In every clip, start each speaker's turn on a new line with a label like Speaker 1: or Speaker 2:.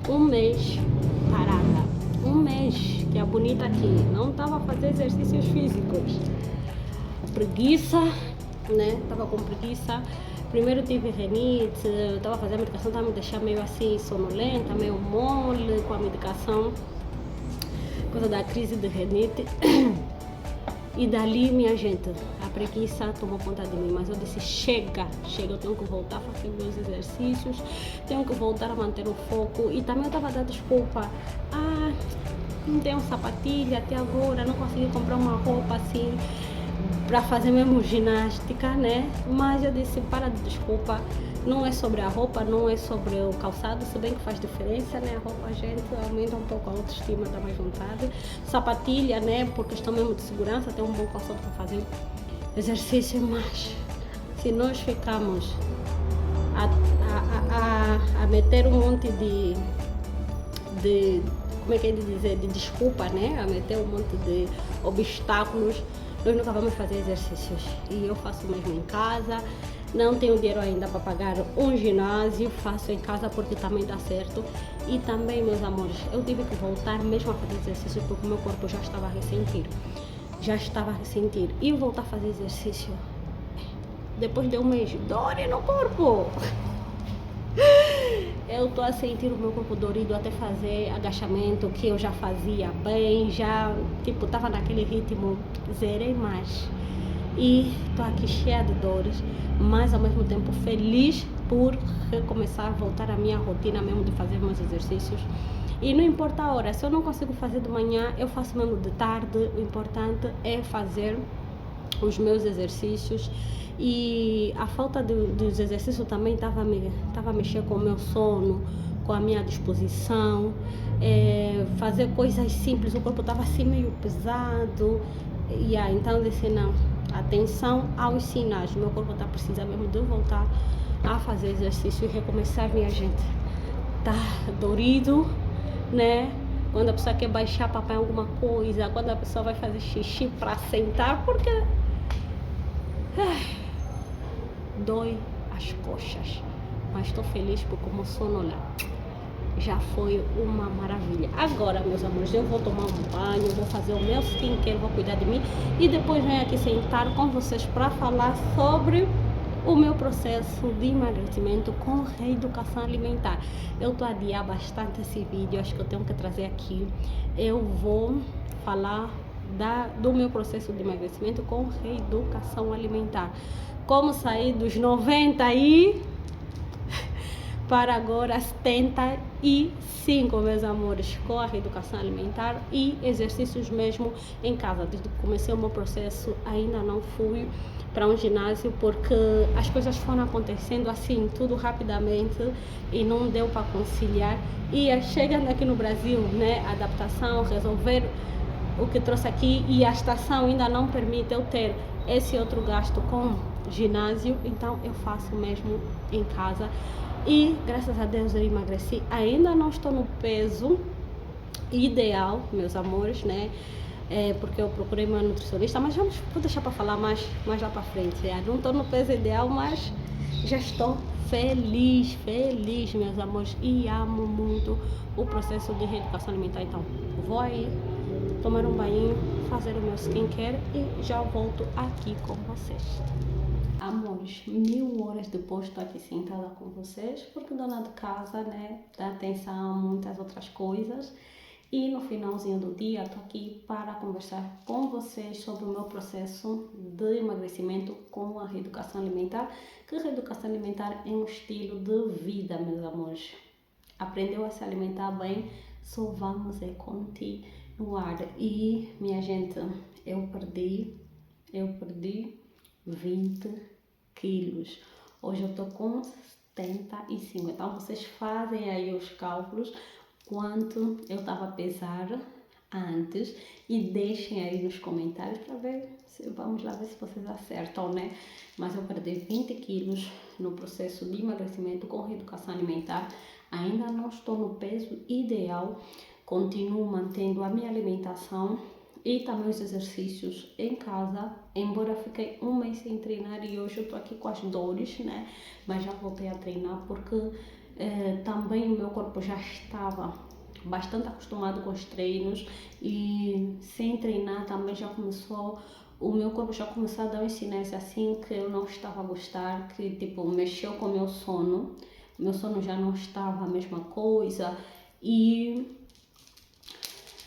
Speaker 1: um mês parada. Um mês que a bonita aqui não estava a fazer exercícios físicos. Preguiça, né? Tava com preguiça. Primeiro tive renite, estava fazendo a medicação, estava me deixando meio assim sonolenta, meio mole com a medicação, coisa da crise de renite. E dali, minha gente, a preguiça tomou conta de mim, mas eu disse, chega, eu tenho que voltar a fazer meus exercícios, tenho que voltar a manter o foco. E também eu estava dando desculpa, não tenho sapatilha até agora, não consegui comprar uma roupa assim, para fazer mesmo ginástica, né? Mas eu disse, para de desculpa, não é sobre a roupa, não é sobre o calçado, se bem que faz diferença, né? A roupa a gente aumenta um pouco a autoestima, dá mais vontade. Sapatilha, né? Por questão mesmo de segurança, tem um bom calçado para fazer exercício, mas se nós ficamos a meter um monte de como é que é de dizer, de desculpa, né? A meter um monte de obstáculos, nós nunca vamos fazer exercícios. E eu faço mesmo em casa, não tenho dinheiro ainda para pagar um ginásio, faço em casa porque também dá certo. E também, meus amores, eu tive que voltar mesmo a fazer exercício porque o meu corpo já estava a ressentir. E voltar a fazer exercício depois de um mês, dor no corpo. Eu tô a sentir o meu corpo dorido até fazer agachamento, que eu já fazia bem, já, tipo, tava naquele ritmo, zerei mais. E tô aqui cheia de dores, mas ao mesmo tempo feliz por recomeçar a voltar à minha rotina mesmo de fazer meus exercícios. E não importa a hora, se eu não consigo fazer de manhã, eu faço mesmo de tarde. O importante é fazer os meus exercícios. E a falta dos exercícios também estava a mexer com o meu sono, com a minha disposição, fazer coisas simples, o corpo estava assim meio pesado. Então eu disse, não, atenção aos sinais, o meu corpo está precisando mesmo de voltar a fazer exercício e recomeçar, minha gente. Tá dorido, né? Quando a pessoa quer baixar papai alguma coisa, quando a pessoa vai fazer xixi para sentar, porque dói as coxas, mas estou feliz porque o meu sono lá já foi uma maravilha. Agora, meus amores, eu vou tomar um banho, vou fazer o meu skincare, vou cuidar de mim e depois venho aqui sentar com vocês para falar sobre o meu processo de emagrecimento com reeducação alimentar. Eu estou a adiar bastante esse vídeo, acho que eu tenho que trazer aqui. Eu vou falar do meu processo de emagrecimento com reeducação alimentar. Como sair dos 90 para agora 75, meus amores, com a reeducação alimentar e exercícios mesmo em casa. Desde que comecei o meu processo, ainda não fui para um ginásio porque as coisas foram acontecendo assim, tudo rapidamente e não deu para conciliar. E chegando aqui no Brasil, né, adaptação, resolver o que trouxe aqui, e a estação ainda não permite eu ter esse outro gasto com ginásio, então eu faço mesmo em casa. E graças a Deus eu emagreci, ainda não estou no peso ideal, meus amores, né? Porque eu procurei uma nutricionista, mas vou deixar para falar mais lá para frente. Não estou no peso ideal, mas já estou feliz, meus amores, e amo muito o processo de reeducação alimentar. Então vou aí tomar um banho, fazer o meu skincare e já volto aqui com vocês. Amores, 1000 horas depois estou aqui sentada com vocês, porque dona de casa, né, dá atenção a muitas outras coisas. E no finalzinho do dia estou aqui para conversar com vocês sobre o meu processo de emagrecimento com a reeducação alimentar, que a reeducação alimentar é um estilo de vida, meus amores. Aprendeu a se alimentar bem, só vamos continuar. E, minha gente, eu perdi 20 quilos. Hoje eu estou com 75. Então vocês fazem aí os cálculos quanto eu estava a pesar antes e deixem aí nos comentários para ver se vamos lá ver se vocês acertam, né? Mas eu perdi 20 quilos no processo de emagrecimento com reeducação alimentar. Ainda não estou no peso ideal, continuo mantendo a minha alimentação e também os exercícios em casa, embora fiquei um mês sem treinar e hoje eu tô aqui com as dores, né? Mas já voltei a treinar porque Também o meu corpo já estava bastante acostumado com os treinos e sem treinar também o meu corpo já começou a dar uns sinais assim que eu não estava a gostar, que tipo mexeu com o meu sono já não estava a mesma coisa e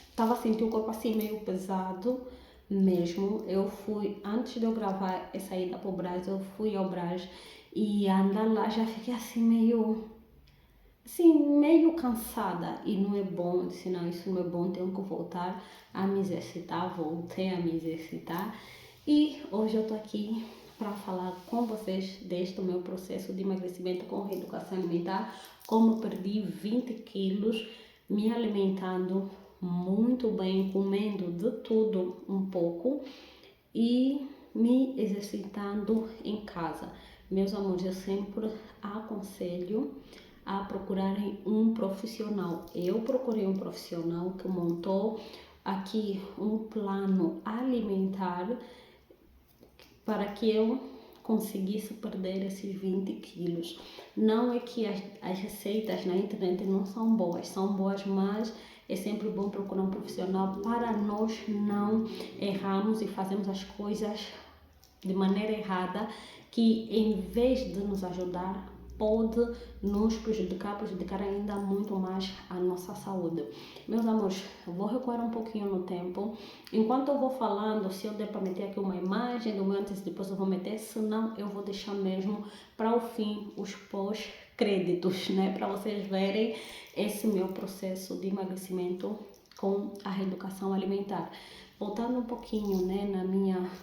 Speaker 1: estava a sentir o corpo assim meio pesado mesmo. Eu fui, antes de eu gravar essa ida para o Brás, eu fui ao Brás e andar lá já fiquei assim meio cansada e não é bom. Eu disse, não, isso não é bom, tenho que voltar a me exercitar. Voltei a me exercitar e hoje eu estou aqui para falar com vocês deste meu processo de emagrecimento com reeducação alimentar, como perdi 20 quilos, me alimentando muito bem, comendo de tudo um pouco e me exercitando em casa. Meus amores, eu sempre aconselho a procurarem um profissional. Eu procurei um profissional que montou aqui um plano alimentar para que eu conseguisse perder esses 20 quilos. Não é que as receitas na internet não são boas, mas é sempre bom procurar um profissional para nós não errarmos e fazermos as coisas de maneira errada, que em vez de nos ajudar, pode nos prejudicar ainda muito mais a nossa saúde. Meus amores, eu vou recuar um pouquinho no tempo. Enquanto eu vou falando, se eu der para meter aqui uma imagem do meu antes e depois eu vou meter, senão eu vou deixar mesmo para o fim os pós-créditos, né? Para vocês verem esse meu processo de emagrecimento com a reeducação alimentar. Voltando um pouquinho, né,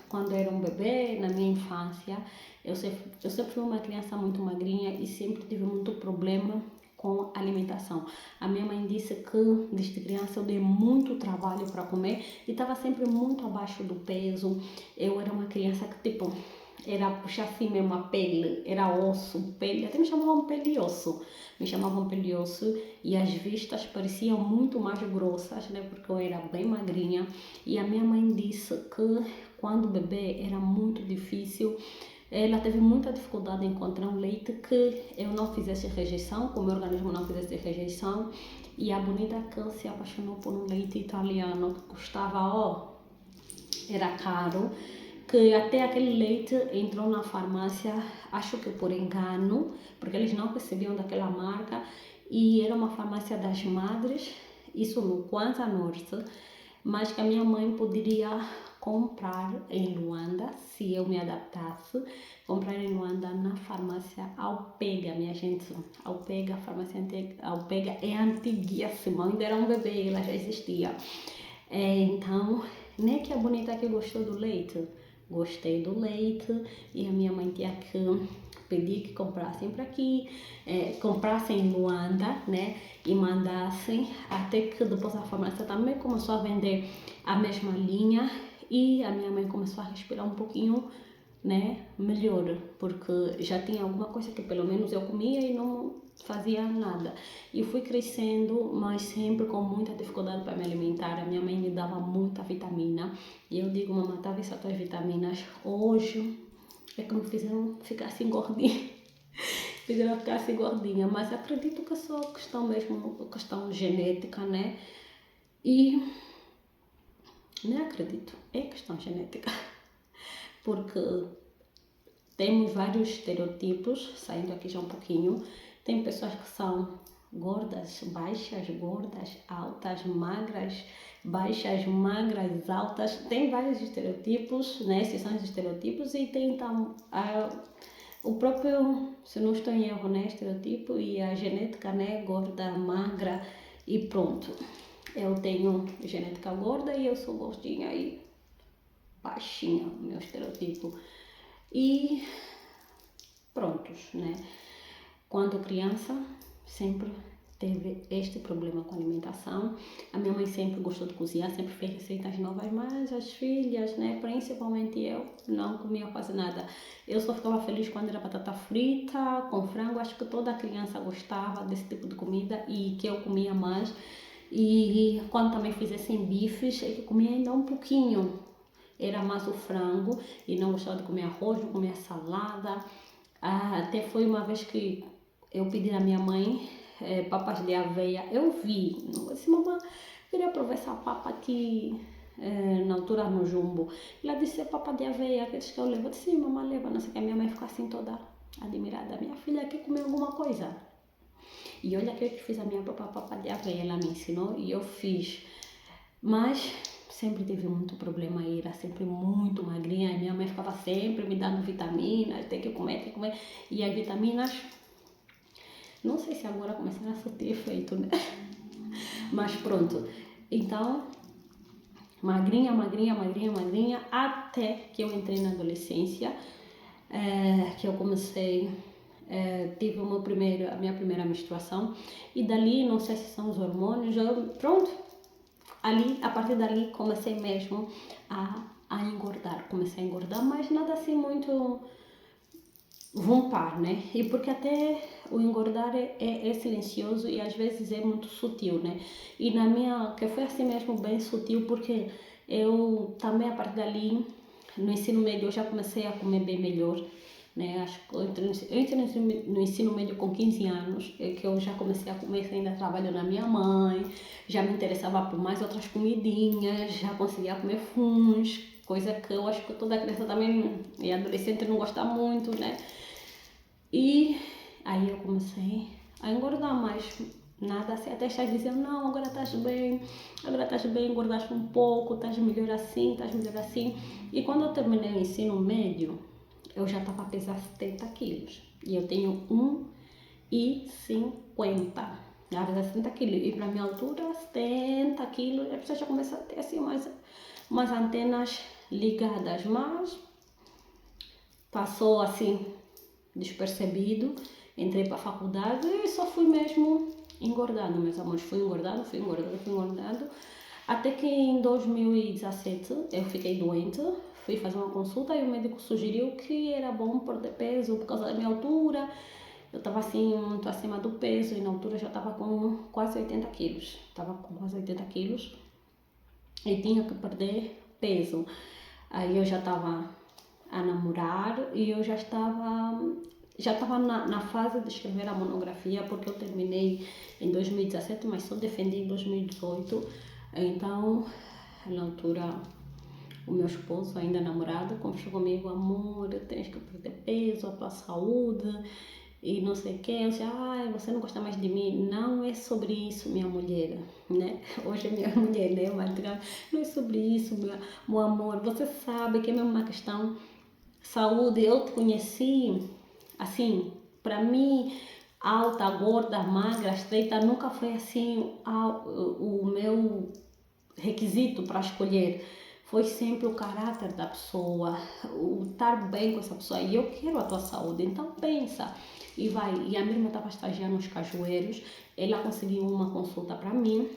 Speaker 1: quando eu era um bebê, na minha infância, eu sempre fui uma criança muito magrinha e sempre tive muito problema com alimentação. A minha mãe disse que desde criança eu dei muito trabalho para comer e estava sempre muito abaixo do peso. Eu era uma criança que tipo era puxar assim mesmo a pele, era osso, pele, até me chamavam pele de osso e as vistas pareciam muito mais grossas, né, porque eu era bem magrinha. E a minha mãe disse que quando bebê era muito difícil, ela teve muita dificuldade em encontrar um leite que eu não fizesse rejeição, que o meu organismo não fizesse rejeição, e a bonita que se apaixonou por um leite italiano que custava, era caro, que até aquele leite entrou na farmácia, acho que por engano, porque eles não recebiam daquela marca, e era uma farmácia das madres, isso no Kwanza Norte, mas que a minha mãe poderia comprar em Luanda, se eu me adaptasse, comprar em Luanda na farmácia Alpega, minha gente. Alpega, a farmácia Alpega é antiguíssima, ainda era um bebê, ela já existia. Então, nem que a bonita que gostou do leite, gostei do leite, e a minha mãe tinha que pedir que comprassem para aqui, comprassem em Luanda, né, e mandassem, até que depois a farmácia também começou a vender a mesma linha e a minha mãe começou a respirar um pouquinho, né, melhor, porque já tinha alguma coisa que pelo menos eu comia e não fazia nada. E fui crescendo, mas sempre com muita dificuldade para me alimentar. A minha mãe me dava muita vitamina e eu digo, mamãe, tá vendo essas vitamina hoje é que me fizeram ficar assim gordinha. Fizeram ficar assim gordinha, mas acredito que é só questão genética, né? E nem acredito, é questão genética. Porque temos vários estereotipos, saindo aqui já um pouquinho. Tem pessoas que são gordas, baixas, gordas, altas, magras, baixas, magras, altas. Tem vários estereotipos, né? Esses são os estereotipos e tem então o próprio, se não estou em erro, né? Estereotipo e a genética, né? Gorda, magra e pronto. Eu tenho genética gorda e eu sou gordinha e baixinha, meu estereotipo. E prontos, né? Quando criança, sempre teve este problema com a alimentação. A minha mãe sempre gostou de cozinhar, sempre fez receitas novas, mas as filhas, né, principalmente eu, não comia quase nada. Eu só ficava feliz quando era batata frita, com frango. Acho que toda criança gostava desse tipo de comida e que eu comia mais. E quando também fizessem bifes, eu comia ainda um pouquinho. Era mais o frango e não gostava de comer arroz, não comia salada. Até foi uma vez que eu pedi à minha mãe papas de aveia. Eu vi, eu disse, mamãe, queria provar essa papa aqui na altura no Jumbo. Ela disse, é papa de aveia, queres que eu levo? Eu disse, sim, mamãe, leva. Não sei o que, a minha mãe ficou assim toda admirada. Minha filha quer comer alguma coisa. E olha que eu fiz a minha própria papa de aveia, ela me ensinou e eu fiz. Mas sempre tive muito problema aí, era sempre muito magrinha. E minha mãe ficava sempre me dando vitaminas, tem que comer, tem que comer. E as vitaminas, não sei se agora começaram a surtir efeito, né? Mas pronto. Então, magrinha, magrinha, magrinha, magrinha, até que eu entrei na adolescência, que eu comecei, tive a minha primeira menstruação, e dali, não sei se são os hormônios, pronto, ali, a partir dali, comecei mesmo a engordar, mas nada assim muito vompar, né? E porque até o engordar é silencioso e às vezes é muito sutil, né? E na minha, que foi assim mesmo bem sutil, porque eu também a partir dali, no ensino médio, eu já comecei a comer bem melhor, né? Acho que eu entrei no ensino médio com 15 anos, que eu já comecei a comer, ainda trabalho na minha mãe, já me interessava por mais outras comidinhas, já conseguia comer fumos, coisa que eu acho que toda criança também e adolescente não gosta muito, né? E aí eu comecei a engordar, mas nada assim, até estás dizendo, não, agora estás bem, engordaste um pouco, estás melhor assim, estás melhor assim. E quando eu terminei o ensino médio, eu já estava a pesar 70 quilos. E eu tenho 1,50. Já pesar 70 quilos. E para minha altura, 70 quilos, a pessoa já começa a ter assim umas antenas ligadas. Mas passou assim despercebido, entrei para a faculdade e só fui mesmo engordando, meus amores, fui engordando, até que em 2017 eu fiquei doente, fui fazer uma consulta e o médico sugeriu que era bom perder peso por causa da minha altura, eu estava assim muito acima do peso e na altura já estava com quase 80 quilos, e tinha que perder peso. Aí eu já estava a namorar e eu já estava na fase de escrever a monografia, porque eu terminei em 2017, mas só defendi em 2018. Então, na altura, o meu esposo, ainda namorado, conversou comigo, amor, tens que perder peso, a tua saúde e não sei o que. Eu disse, você não gosta mais de mim? Não é sobre isso, minha mulher, né? Hoje é minha mulher, né? Mas não é sobre isso, meu amor. Você sabe que é mesmo uma questão saúde. Eu te conheci, assim, para mim, alta, gorda, magra, estreita, nunca foi assim o meu requisito para escolher. Foi sempre o caráter da pessoa, o estar bem com essa pessoa. E eu quero a tua saúde, então pensa. E vai. E a minha irmã estava estagiando nos Cajueiros, ela conseguiu uma consulta para mim,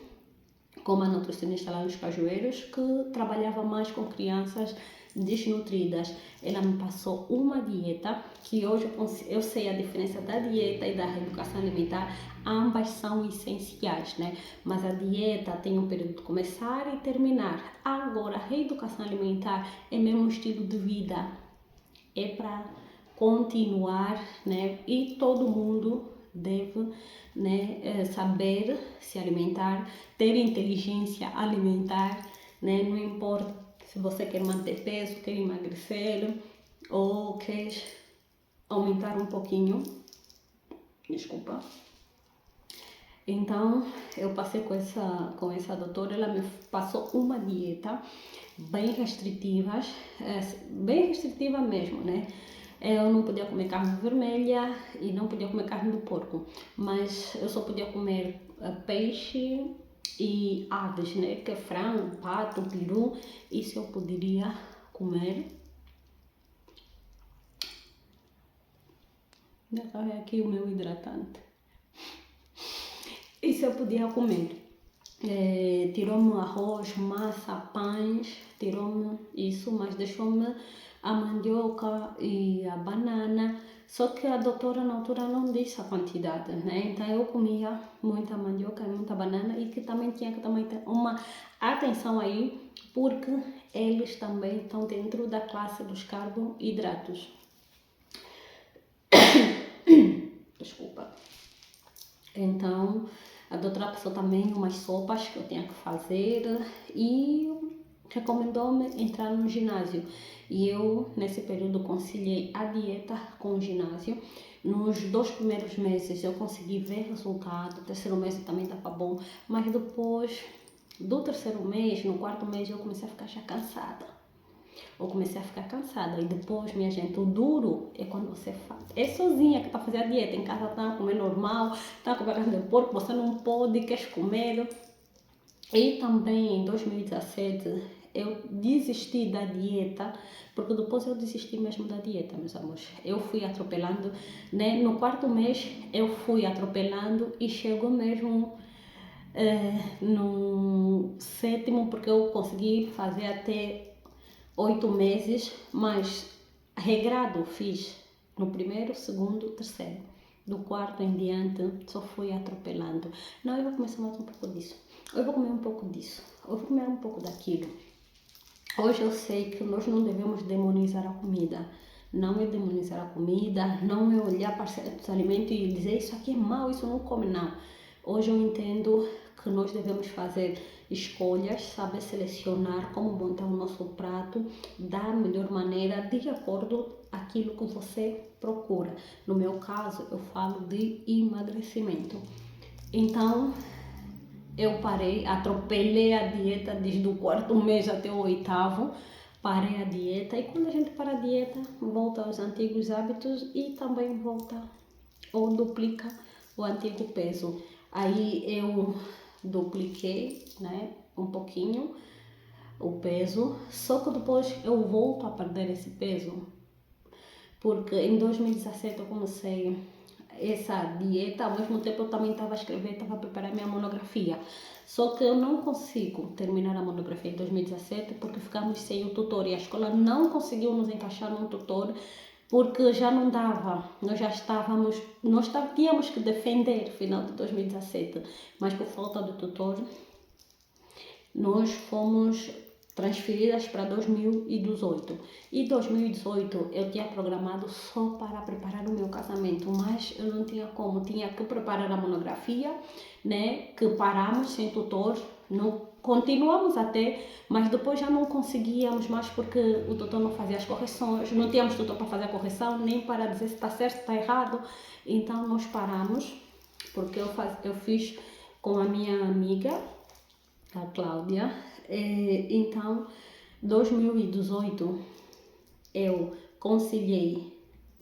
Speaker 1: com uma nutricionista lá nos Cajueiros, que trabalhava mais com crianças desnutridas. Ela me passou uma dieta, que hoje eu sei a diferença da dieta e da reeducação alimentar, ambas são essenciais, né? Mas a dieta tem um período de começar e terminar. Agora, a reeducação alimentar é mesmo um estilo de vida, é para continuar, né? E todo mundo deve, né, saber se alimentar, ter inteligência alimentar, né? Não importa se você quer manter peso, quer emagrecer ou quer aumentar um pouquinho. Desculpa. Então, eu passei com essa doutora, ela me passou uma dieta bem restritiva mesmo, né? Eu não podia comer carne vermelha e não podia comer carne do porco, mas eu só podia comer peixe e aves, né? Que é frango, pato, peru, isso eu poderia comer. Deixa aqui o meu hidratante. Isso eu podia comer. Tirou-me arroz, massa, pães, tirou-me isso, mas deixou-me a mandioca e a banana. Só que a doutora na altura não disse a quantidade, né? Então eu comia muita mandioca e muita banana e que também tinha que também ter uma atenção aí, porque eles também estão dentro da classe dos carboidratos. desculpa. Então, a doutora passou também umas sopas que eu tinha que fazer e recomendou-me entrar no ginásio. E eu, nesse período, conciliei a dieta com o ginásio. Nos 2 primeiros meses eu consegui ver resultado, o terceiro mês também estava bom, mas depois do terceiro mês, no 4º mês, eu comecei a ficar já cansada. E depois, minha gente, o duro é quando você faz. É sozinha que está a fazer a dieta, em casa está a comer normal, está a comer carne de porco, você não pode, quer comer. E também em 2017 eu desisti da dieta, porque depois eu desisti mesmo da dieta, meus amores. Eu fui atropelando, né? No 4º mês eu fui atropelando e chegou mesmo no 7º, porque eu consegui fazer até 8 meses, mas regrado fiz no 1º, 2º, 3º. Do 4º em diante, só fui atropelando. Não, eu vou começar mais um pouco disso. Eu vou comer um pouco disso. Eu vou comer um pouco daquilo. Hoje eu sei que nós não devemos demonizar a comida. Não é demonizar a comida, não é olhar para certos alimentos e dizer isso aqui é mau, isso não come, não. Hoje eu entendo que nós devemos fazer escolhas, saber selecionar como montar o nosso prato da melhor maneira, de acordo com aquilo que você procura. No meu caso, eu falo de emagrecimento. Então, eu parei, atropelei a dieta desde o 4º mês até o 8º, parei a dieta, e quando a gente para a dieta, volta aos antigos hábitos e também volta ou duplica o antigo peso. Aí eu dupliquei, né, um pouquinho o peso, só que depois eu volto a perder esse peso, porque em 2017 eu comecei essa dieta, ao mesmo tempo eu também estava a escrever, estava a preparar minha monografia. Só que eu não consigo terminar a monografia em 2017 porque ficamos sem o tutor e a escola não conseguiu nos encaixar num tutor porque já não dava, nós tínhamos que defender final de 2017, mas por falta do tutor nós fomos transferidas para 2018. E 2018 eu tinha programado só para preparar o meu casamento, mas eu não tinha como, tinha que preparar a monografia, né, que paramos sem tutor, não continuamos até, mas depois já não conseguíamos mais porque o tutor não fazia as correções, não tínhamos tutor para fazer a correção, nem para dizer se está certo, está errado, então nós paramos, porque eu fiz com a minha amiga, a Cláudia. Então, 2018 eu conciliei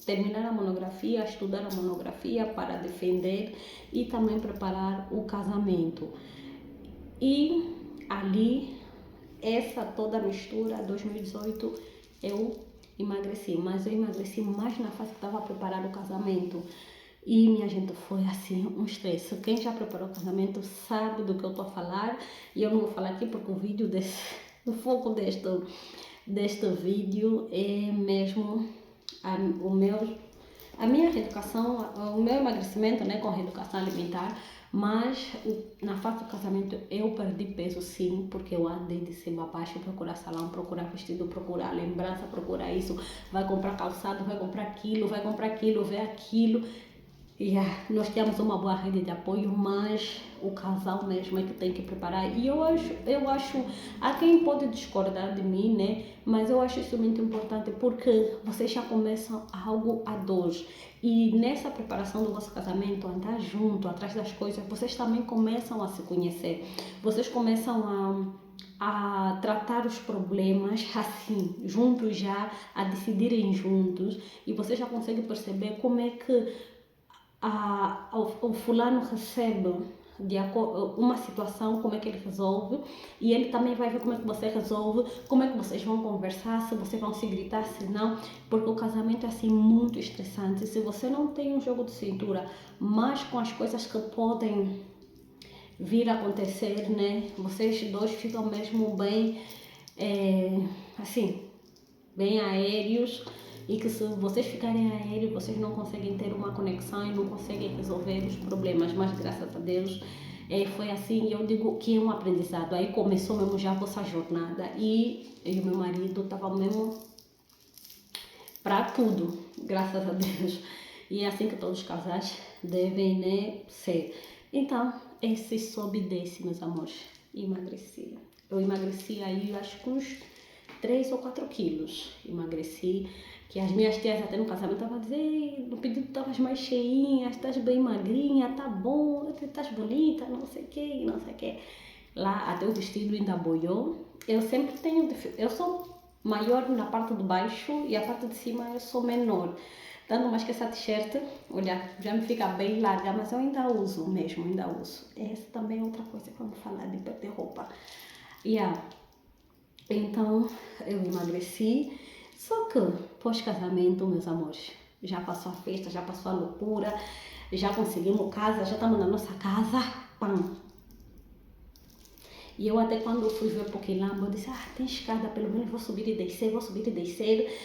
Speaker 1: terminar a monografia, estudar a monografia para defender e também preparar o casamento. E ali, essa toda mistura, 2018 eu emagreci, mas eu emagreci mais na fase que estava a preparar o casamento. E, minha gente, foi assim, um estresse. Quem já preparou o casamento sabe do que eu estou a falar. E eu não vou falar aqui porque o foco deste vídeo é mesmo a minha reeducação, o meu emagrecimento, né, com a reeducação alimentar. Mas na fase do casamento eu perdi peso sim, porque eu andei de cima a baixo, procurar salão, procurar vestido, procurar lembrança, procurar isso, vai comprar calçado, vai comprar aquilo, vê aquilo. Nós temos uma boa rede de apoio, mas o casal mesmo é que tem que preparar. E eu acho, há quem pode discordar de mim, né? Mas eu acho isso muito importante porque vocês já começam algo a dois. E nessa preparação do vosso casamento, andar junto, atrás das coisas, vocês também começam a se conhecer. Vocês começam a tratar os problemas assim, juntos já, a decidirem juntos. E vocês já conseguem perceber como é que o fulano recebe uma situação, como é que ele resolve, e ele também vai ver como é que você resolve, como é que vocês vão conversar, se vocês vão se gritar, se não, porque o casamento é assim muito estressante. Se você não tem um jogo de cintura, mas com as coisas que podem vir a acontecer, né, vocês dois ficam mesmo bem, assim, bem aéreos, e que se vocês ficarem aéreos, vocês não conseguem ter uma conexão e não conseguem resolver os problemas, mas graças a Deus foi assim. Eu digo que é um aprendizado. Aí começou mesmo já a vossa jornada e eu e o meu marido estavam mesmo para tudo, graças a Deus. E é assim que todos os casais devem, né, ser. Então, esse sobe e desce, meus amores. Emagreci. Eu emagreci aí, acho que uns 3 ou 4 quilos. Emagreci, que as minhas tias até no casamento estavam dizendo, no pedido estavas mais cheinha, estás bem magrinha, tá bom, estás bonita, não sei o que, não sei o que. Lá até o vestido ainda boiou. Eu sempre tenho, eu sou maior na parte de baixo e a parte de cima eu sou menor. Tanto mais que essa t-shirt, olha, já me fica bem larga, mas eu ainda uso mesmo, ainda uso. Essa também é outra coisa que vamos falar de perder roupa. Então, eu emagreci, só que pós-casamento, meus amores, já passou a festa, já passou a loucura, já conseguimos casa, já estamos na nossa casa, pam. E eu até quando fui ver Pokélambo, eu disse, tem escada, pelo menos vou subir e descer,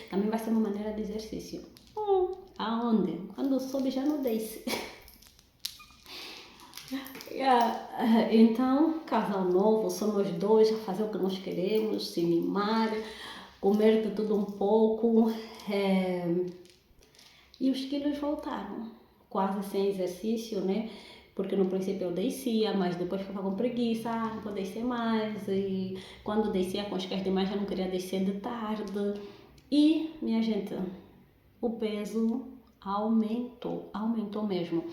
Speaker 1: também vai ser uma maneira de exercício. Aonde? Quando soube já não desce. Então, casal novo, somos dois a fazer o que nós queremos, se mimar, comer de tudo um pouco. E os quilos voltaram, quase sem exercício, né? Porque no princípio eu descia, mas depois ficava com preguiça, não vou descer mais. E quando descia com as questões demais, já não queria descer de tarde. E, minha gente, o peso aumentou mesmo.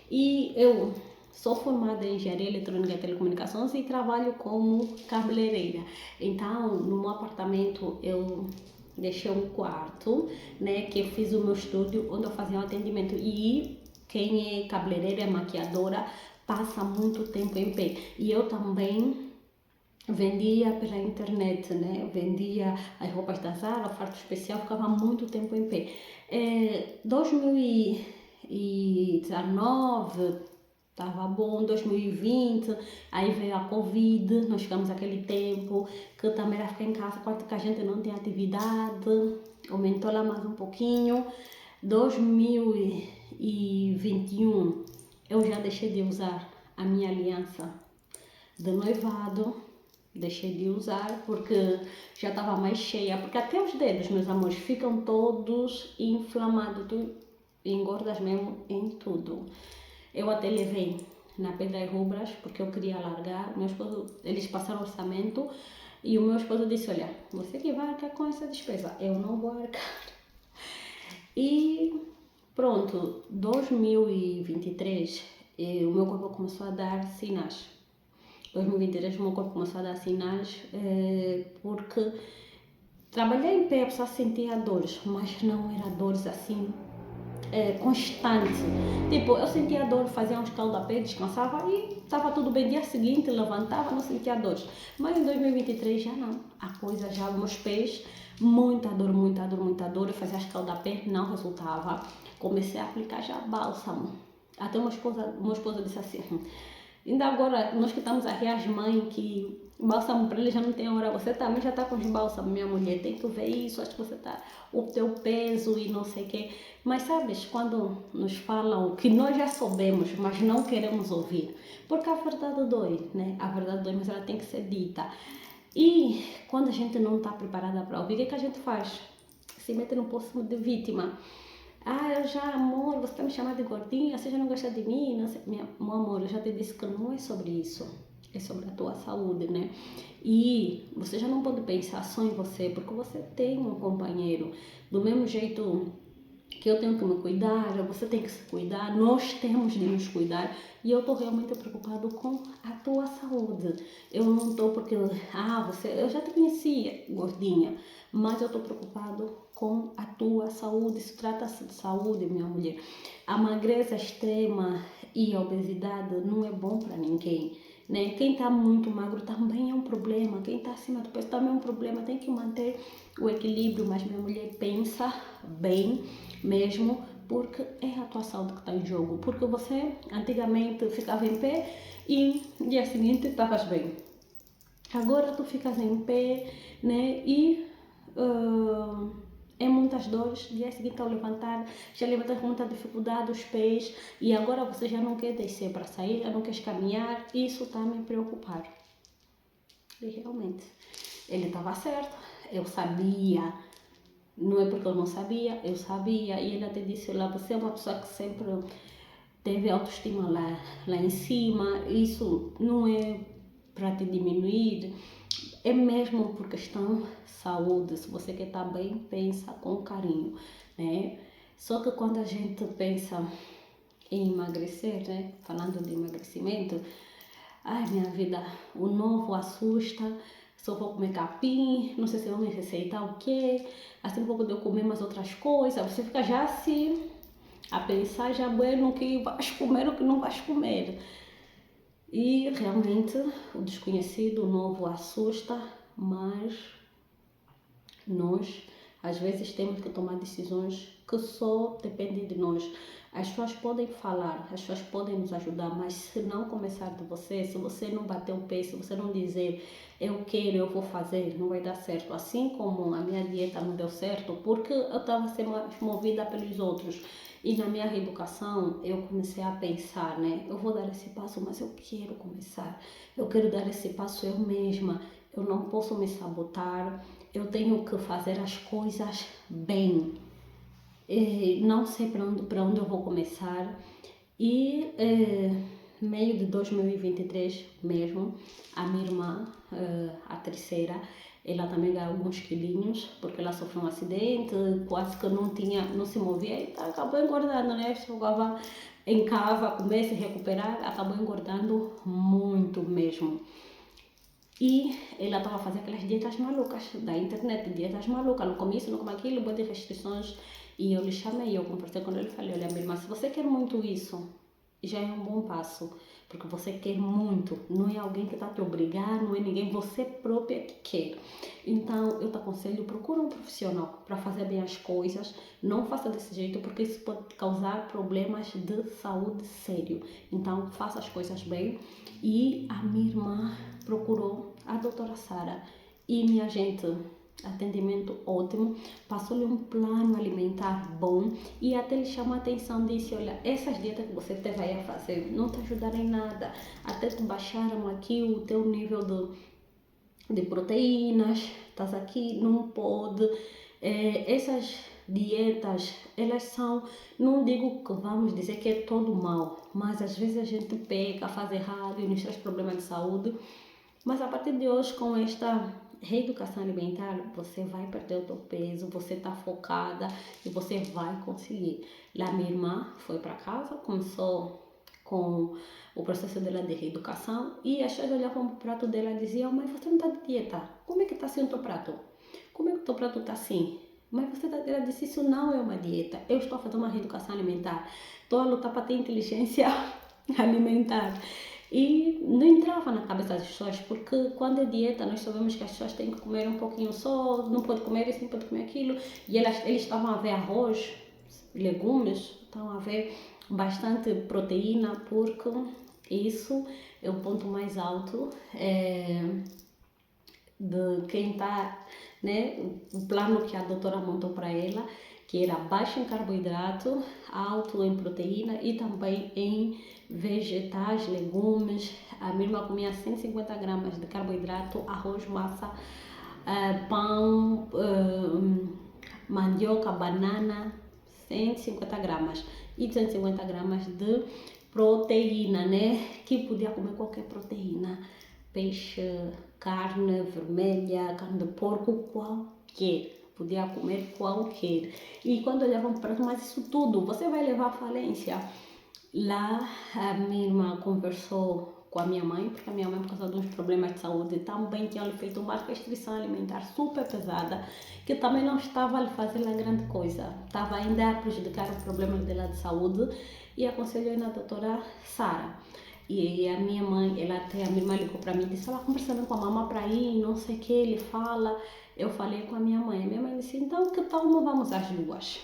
Speaker 1: E eu sou formada em engenharia eletrônica e telecomunicações e trabalho como cabeleireira. Então, no meu apartamento eu deixei um quarto, né, que eu fiz o meu estúdio onde eu fazia o atendimento. E quem é cabeleireira, é maquiadora, passa muito tempo em pé. E eu também vendia pela internet, né? Eu vendia as roupas da Zara, oferta especial, ficava muito tempo em pé. 2019 estava bom, 2020, aí veio a Covid, nós ficamos aquele tempo que também era ficar em casa, quase que a gente não tem atividade, aumentou lá mais um pouquinho. 2021 eu já deixei de usar a minha aliança de noivado, deixei de usar porque já estava mais cheia, porque até os dedos, meus amores, ficam todos inflamados, tu engordas mesmo em tudo. Eu até levei na Pedra e Rubras porque eu queria largar. Meu esposo, eles passaram orçamento e o meu esposo disse, olha, você que vai arcar com essa despesa, eu não vou arcar. E pronto, 2023 o meu corpo começou a dar sinais. 2023 o meu corpo começou a dar sinais porque trabalhei em pé, a pessoa sentia dores, mas não era dores assim constante. Tipo, eu sentia dor, fazia um escalda-pé, descansava e estava tudo bem. Dia seguinte levantava, não sentia dores. Mas em 2023 já não. A coisa já, meus pés, muita dor. Eu fazia escalda-pé, não resultava. Comecei a aplicar já bálsamo. Até uma esposa disse assim, ainda agora, nós que estamos aqui, as mães, que bálsamo para ele já não tem hora, você também já está com os bálsamos, minha mulher, tem que ver isso, acho que você está, o teu peso e não sei o quê. Mas sabes, quando nos falam que nós já soubemos, mas não queremos ouvir, porque a verdade dói, né? A verdade dói, mas ela tem que ser dita. E quando a gente não está preparada para ouvir, o que é que a gente faz? Se mete no posto de vítima. Eu já, amor, você está me chamando de gordinha, você já não gosta de mim, não sei. Meu amor, eu já te disse que não é sobre isso, é sobre a tua saúde, né? E você já não pode pensar só em você, porque você tem um companheiro. Do mesmo jeito que eu tenho que me cuidar, você tem que se cuidar, nós temos de nos cuidar. E eu estou realmente preocupado com a tua saúde. Eu não estou porque, eu já te conhecia, gordinha, mas eu estou preocupado com a tua saúde. Se trata-se de saúde, minha mulher. A magreza extrema e a obesidade não é bom para ninguém, né? Quem está muito magro também é um problema, quem está acima do peso também é um problema, tem que manter o equilíbrio, mas minha mulher, pensa bem mesmo, porque é a tua saúde que está em jogo, porque você antigamente ficava em pé e no dia seguinte estavas bem, agora tu ficas em pé, né, e é muitas dores, dia seguinte ao levantar, já levantas com muita dificuldade os pés e agora você já não quer descer para sair, já não quer caminhar, isso está a me preocupar. E realmente, ele estava certo, eu sabia, não é porque eu não sabia, eu sabia, e ele até disse, olha, você é uma pessoa que sempre teve autoestima lá em cima. Isso não é para te diminuir, é mesmo por questão saúde. Se você quer estar bem, pensa com carinho, né? Só que quando a gente pensa em emagrecer, né? Falando de emagrecimento, ai, minha vida, o novo assusta, só vou comer capim, não sei se vão me receitar o quê, assim vou poder comer mais outras coisas. Você fica já assim, a pensar já bem no que vais comer ou que não vais comer. E realmente o desconhecido, o novo assusta, mas nós às vezes temos que tomar decisões que só dependem de nós. As pessoas podem falar, as pessoas podem nos ajudar, mas se não começar de você, se você não bater o pé, se você não dizer eu quero, eu vou fazer, não vai dar certo. Assim como a minha dieta não deu certo, porque eu estava sendo movida pelos outros. E na minha reeducação eu comecei a pensar, né? Eu vou dar esse passo, mas eu quero começar. Eu quero dar esse passo eu mesma. Eu não posso me sabotar. Eu tenho que fazer as coisas bem. Não sei para onde eu vou começar. E meio de 2023 mesmo, a minha irmã, a terceira, ela também ganhou alguns quilinhos, porque ela sofreu um acidente, quase que não se movia e acabou engordando, né? Jogava em casa, a comer, se recuperar, acabou engordando muito mesmo. E ela estava fazendo aquelas dietas malucas da internet, dietas malucas, não come isso, não come aquilo, boa de restrições. E eu lhe chamei, eu conversei com ele e falei, olha minha irmã, se você quer muito isso, já é um bom passo, porque você quer muito, não é alguém que está te obrigar, não é ninguém, você própria que quer. Então eu te aconselho, procura um profissional para fazer bem as coisas, não faça desse jeito porque isso pode causar problemas de saúde sério. Então faça as coisas bem. E a minha irmã procurou a doutora Sara e minha gente, atendimento ótimo, passou-lhe um plano alimentar bom e até lhe chamou a atenção, disse, olha, essas dietas que você vai a fazer não te ajudaram em nada, até te baixaram aqui o teu nível de proteínas, estás aqui, não pode, essas dietas, elas são, não digo que vamos dizer que é todo mal, mas às vezes a gente peca, faz errado e nos traz problemas de saúde, mas a partir de hoje, com esta reeducação alimentar, você vai perder o teu peso, você está focada e você vai conseguir. Lá minha irmã foi para casa, começou com o processo dela de reeducação e as pessoas olhavam para o prato dela e diziam, mas você não está de dieta, como é que está assim o teu prato? Como é que o teu prato está assim? Mas você ela disse, isso não é uma dieta, eu estou a fazer uma reeducação alimentar, estou a lutar para ter inteligência alimentar. E não entrava na cabeça das pessoas, porque quando é dieta nós sabemos que as pessoas têm que comer um pouquinho só, não pode comer isso, não pode comer aquilo, e eles estavam a ver arroz, legumes, estavam a ver bastante proteína, porque isso é o ponto mais alto de quem está, né, o plano que a doutora montou para ela, que era baixo em carboidrato, alto em proteína e também em vegetais, legumes. A minha irmã comia 150 gramas de carboidrato, arroz, massa, pão, mandioca, banana, 150 gramas e 150 gramas de proteína, né? Que podia comer qualquer proteína, peixe, carne vermelha, carne de porco, qualquer. Podia comer qualquer. E quando olhavam para mas isso tudo, você vai levar à falência. Lá a minha irmã conversou com a minha mãe, porque a minha mãe, por causa de uns problemas de saúde, também tinha feito uma restrição alimentar super pesada, que também não estava a lhe fazer a grande coisa. Estava ainda a prejudicar os problemas dela de saúde e aconselhou na doutora Sara. E a minha mãe, a minha irmã ligou para mim e disse, ela conversando com a mamãe para ir, não sei o que, ele fala. Eu falei com a minha mãe disse, então que tal não vamos às duas?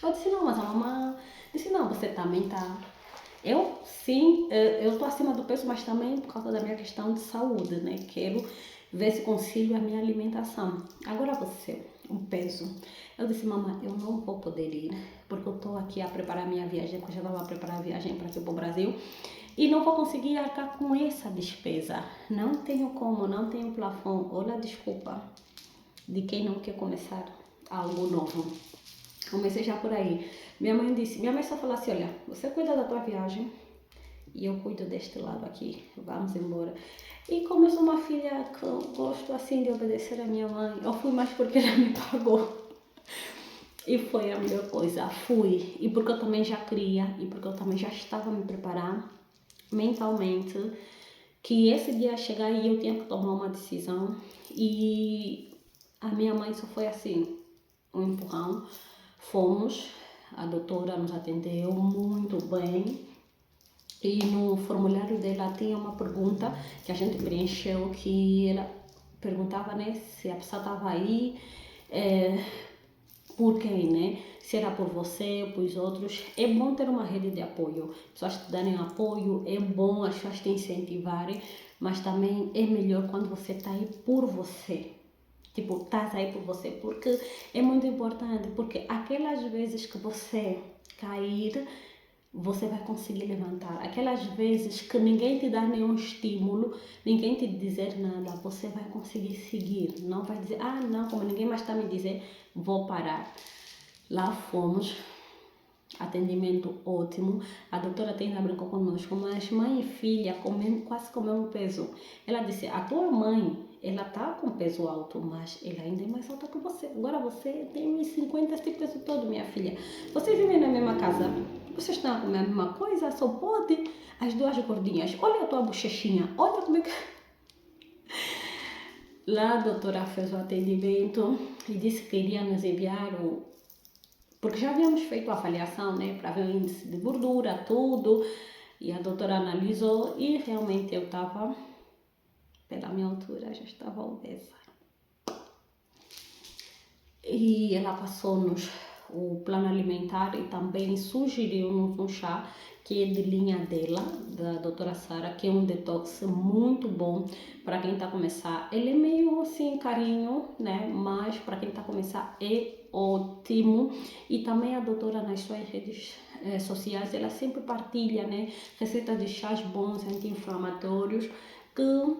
Speaker 1: Eu disse, não, mas a mamãe disse, não, você também tá. Eu, sim, eu estou acima do peso, mas também por causa da minha questão de saúde, né? Quero ver se concilio a minha alimentação. Agora você, o peso. Eu disse, mamãe, eu não vou poder ir, porque eu estou aqui a preparar a minha viagem, porque eu já estava a preparar a viagem para aqui para o Brasil. E não vou conseguir arcar com essa despesa. Não tenho como, não tenho plafond. Olha a desculpa de quem não quer começar algo novo. Comecei já por aí. Minha mãe só falou assim, olha, você cuida da tua viagem e eu cuido deste lado aqui, vamos embora. E como eu sou uma filha que eu gosto assim de obedecer a minha mãe, eu fui mais porque ela me pagou. E foi a melhor coisa, fui. E porque eu também já queria, e porque eu também já estava a me preparar mentalmente, que esse dia ia chegar e eu tinha que tomar uma decisão. E a minha mãe só foi assim, um empurrão. Fomos, a doutora nos atendeu muito bem. E no formulário dela tinha uma pergunta que a gente preencheu, que ela perguntava, né, se a pessoa estava aí, por quem, né? Se era por você ou por outros. É bom ter uma rede de apoio. Pessoas te darem apoio, é bom as pessoas te incentivarem, mas também é melhor quando você está aí por você. Tipo, estás aí por você, porque é muito importante, porque aquelas vezes que você cair, você vai conseguir levantar. Aquelas vezes que ninguém te dá nenhum estímulo, ninguém te dizer nada, você vai conseguir seguir. Não vai dizer, ah, não, como ninguém mais está me dizer, vou parar. Lá fomos, atendimento ótimo. A doutora ainda brincou conosco, mas mãe e filha quase com o mesmo peso. Ela disse, a tua mãe, ela tá com peso alto, mas ela ainda é mais alta que você. Agora você tem uns 50 esse peso todo, minha filha. Vocês vivem na mesma casa, vocês estão a comer a mesma coisa, só pode as duas gordinhas. Olha a tua bochechinha, olha como é que... Lá a doutora fez o atendimento e disse que iria nos enviar porque já havíamos feito a avaliação, né, para ver o índice de gordura, tudo, e a doutora analisou e realmente eu estava, pela minha altura, já estava obesa. E ela passou-nos o plano alimentar e também sugeriu-nos um chá que é de linha dela, da doutora Sara, que é um detox muito bom para quem está a começar. Ele é meio assim carinho, né? Mas para quem está a começar é ótimo. E também a doutora nas suas redes sociais, ela sempre partilha, né, receitas de chás bons, anti-inflamatórios, que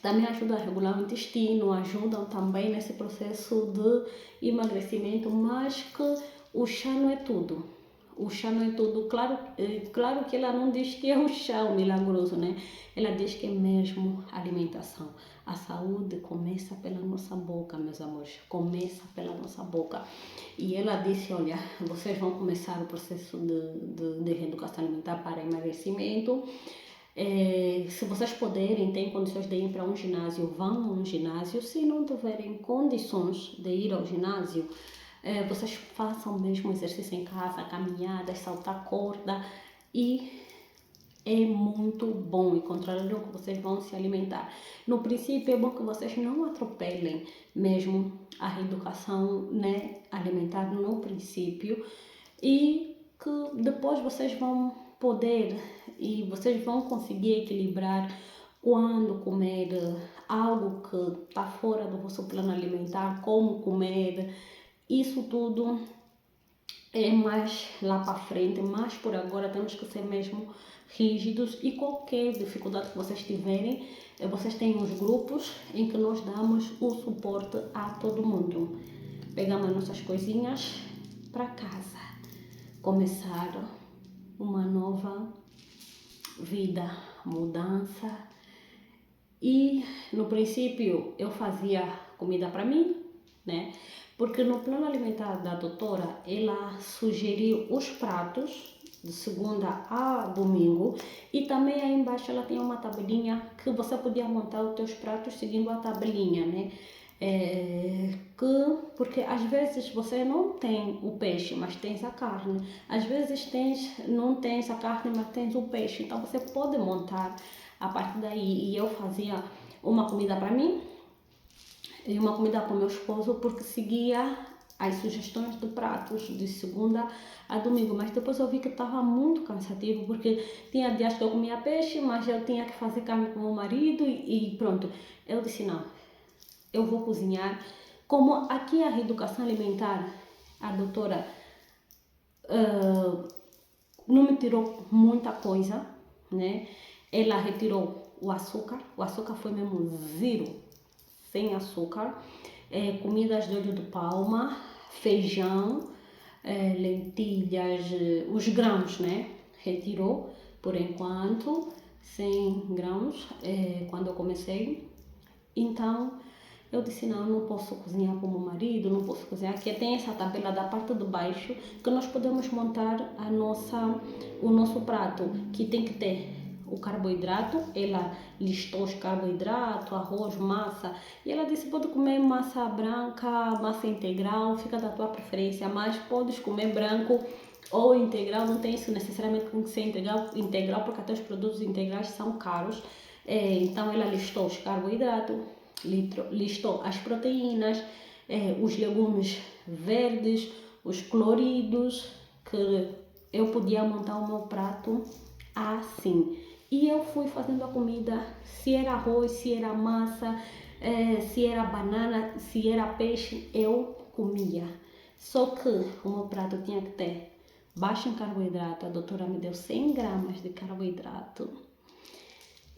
Speaker 1: também ajudam a regular o intestino, ajudam também nesse processo de emagrecimento, mas que o chá não é tudo. O chá não é tudo. Claro que ela não diz que é o chá o milagroso, né? Ela diz que é mesmo alimentação. A saúde começa pela nossa boca, meus amores. Começa pela nossa boca. E ela disse, olha, vocês vão começar o processo de reeducação alimentar para emagrecimento. Se vocês puderem, têm condições de ir para um ginásio, vão a um ginásio. Se não tiverem condições de ir ao ginásio, vocês façam mesmo exercício em casa, caminhadas, saltar corda, e é muito bom e controlarem o que vocês vão se alimentar. No princípio é bom que vocês não atropelem mesmo a reeducação, né, alimentar no princípio, e que depois vocês vão poder e vocês vão conseguir equilibrar quando comer algo que está fora do vosso plano alimentar, como comer. Isso tudo é mais lá para frente, mas por agora temos que ser mesmo rígidos. E qualquer dificuldade que vocês tiverem, vocês têm os grupos em que nós damos o suporte a todo mundo. Pegamos as nossas coisinhas para casa, começar uma nova vida, mudança. E no princípio eu fazia comida para mim, né? Porque no plano alimentar da doutora, ela sugeriu os pratos de segunda a domingo, e também aí embaixo ela tem uma tabelinha que você podia montar os teus pratos seguindo a tabelinha, né? Porque às vezes você não tem o peixe, mas tens a carne. Às vezes não tens a carne, mas tens o peixe. Então você pode montar a partir daí. E eu fazia uma comida para mim e uma comida para o meu esposo, porque seguia as sugestões de pratos de segunda a domingo. Mas depois eu vi que estava muito cansativo, porque tinha dias que eu comia peixe, mas eu tinha que fazer carne com o meu marido e pronto. Eu disse, não, eu vou cozinhar. Como aqui a reeducação alimentar, a doutora não me tirou muita coisa, né? Ela retirou o açúcar foi mesmo zero, sem açúcar. Comidas de olho de palma, feijão, lentilhas, os grãos, né? Retirou por enquanto 100 grãos quando eu comecei. Então eu disse, não posso cozinhar como marido, não posso cozinhar. Aqui tem essa tabela da parte de baixo que nós podemos montar o nosso prato, que tem que ter o carboidrato. Ela listou os carboidratos, arroz, massa. E ela disse, pode comer massa branca, massa integral, fica da tua preferência, mas podes comer branco ou integral, não tem isso necessariamente com que ser integral, porque até os produtos integrais são caros. Então ela listou os carboidratos, listou as proteínas, os legumes verdes, os coloridos, que eu podia montar o meu prato assim. E eu fui fazendo a comida, se era arroz, se era massa, se era banana, se era peixe, eu comia. Só que o meu prato tinha que ter baixo em carboidrato. A doutora me deu 100 gramas de carboidrato.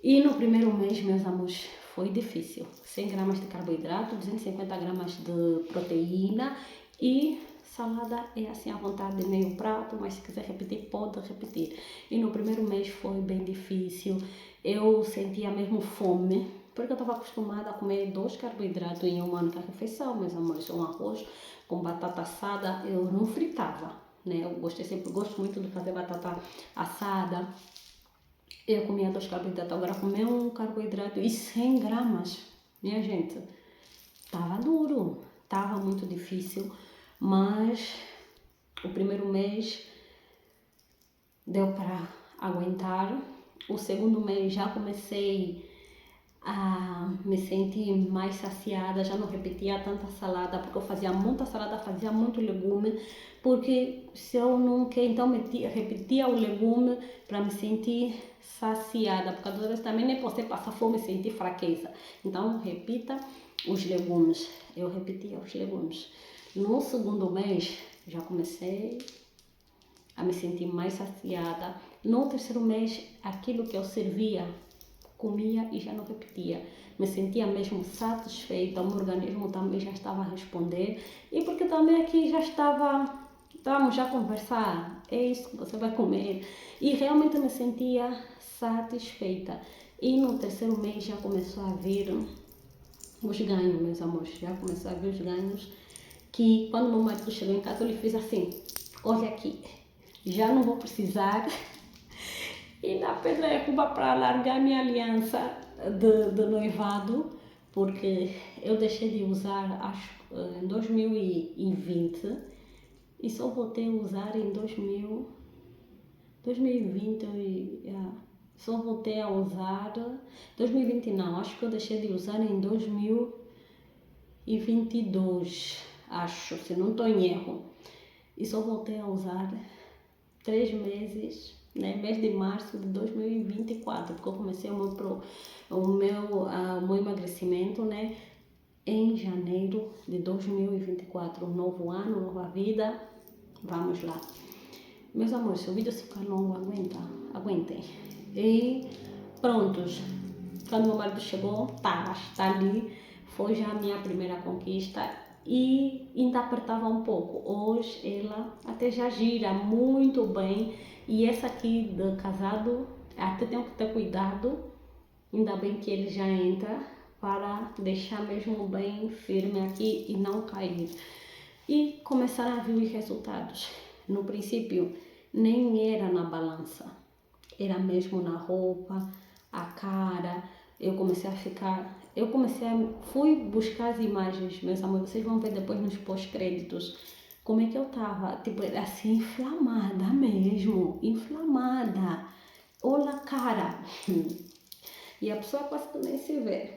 Speaker 1: E no primeiro mês, meus amores, foi difícil. 100 gramas de carboidrato, 250 gramas de proteína e salada é assim à vontade de meio prato, mas se quiser repetir, pode repetir. E no primeiro mês foi bem difícil. Eu sentia mesmo fome, porque eu estava acostumada a comer 2 carboidratos em uma única refeição, meus amores. Um arroz com batata assada, eu não fritava, né? Sempre gosto muito de fazer batata assada. Eu comia 2 carboidratos, agora comer um carboidrato e 100 gramas, minha gente, tava duro, tava muito difícil, mas o primeiro mês deu para aguentar. O segundo mês já comecei a me sentir mais saciada, já não repetia tanta salada, porque eu fazia muita salada, fazia muito legume, porque se eu não queria, então repetia o legume para me sentir saciada, porque às vezes também nem você passa fome e sentir fraqueza. Então repita os legumes, eu repetia os legumes. No segundo mês já comecei a me sentir mais saciada. No terceiro mês, aquilo que eu servia, comia e já não repetia. Me sentia mesmo satisfeita, o meu organismo também já estava a responder. E porque também aqui estávamos já a conversar, é isso que você vai comer. E realmente me sentia satisfeita. E no terceiro mês já começou a vir os ganhos, meus amores. Já começou a vir os ganhos, que quando meu marido chegou em casa, eu lhe fiz assim, olha aqui, já não vou precisar ir na Pedra e Cuba para largar minha aliança de noivado, porque eu deixei de usar acho, em 2020 e só voltei a usar em 2020. Só voltei a usar 2020 não, acho que eu deixei de usar em 2022, acho, se não estou em erro. E só voltei a usar 3 meses, né, mês de março de 2024, porque eu comecei o meu emagrecimento, né, em janeiro de 2024. Um novo ano, nova vida, vamos lá. Meus amores, se o vídeo ficar longo, aguentem. E prontos, quando meu marido chegou, está ali, foi já a minha primeira conquista. E ainda apertava um pouco. Hoje ela até já gira muito bem. E essa aqui do casado, até tenho que ter cuidado. Ainda bem que ele já entra para deixar mesmo bem firme aqui e não cair. E começaram a vir os resultados. No princípio nem era na balança, era mesmo na roupa, a cara. Fui buscar as imagens, meus amores, vocês vão ver depois nos pós-créditos como é que eu tava, tipo, assim, inflamada mesmo, inflamada. Olha a cara. E a pessoa quase que nem se vê.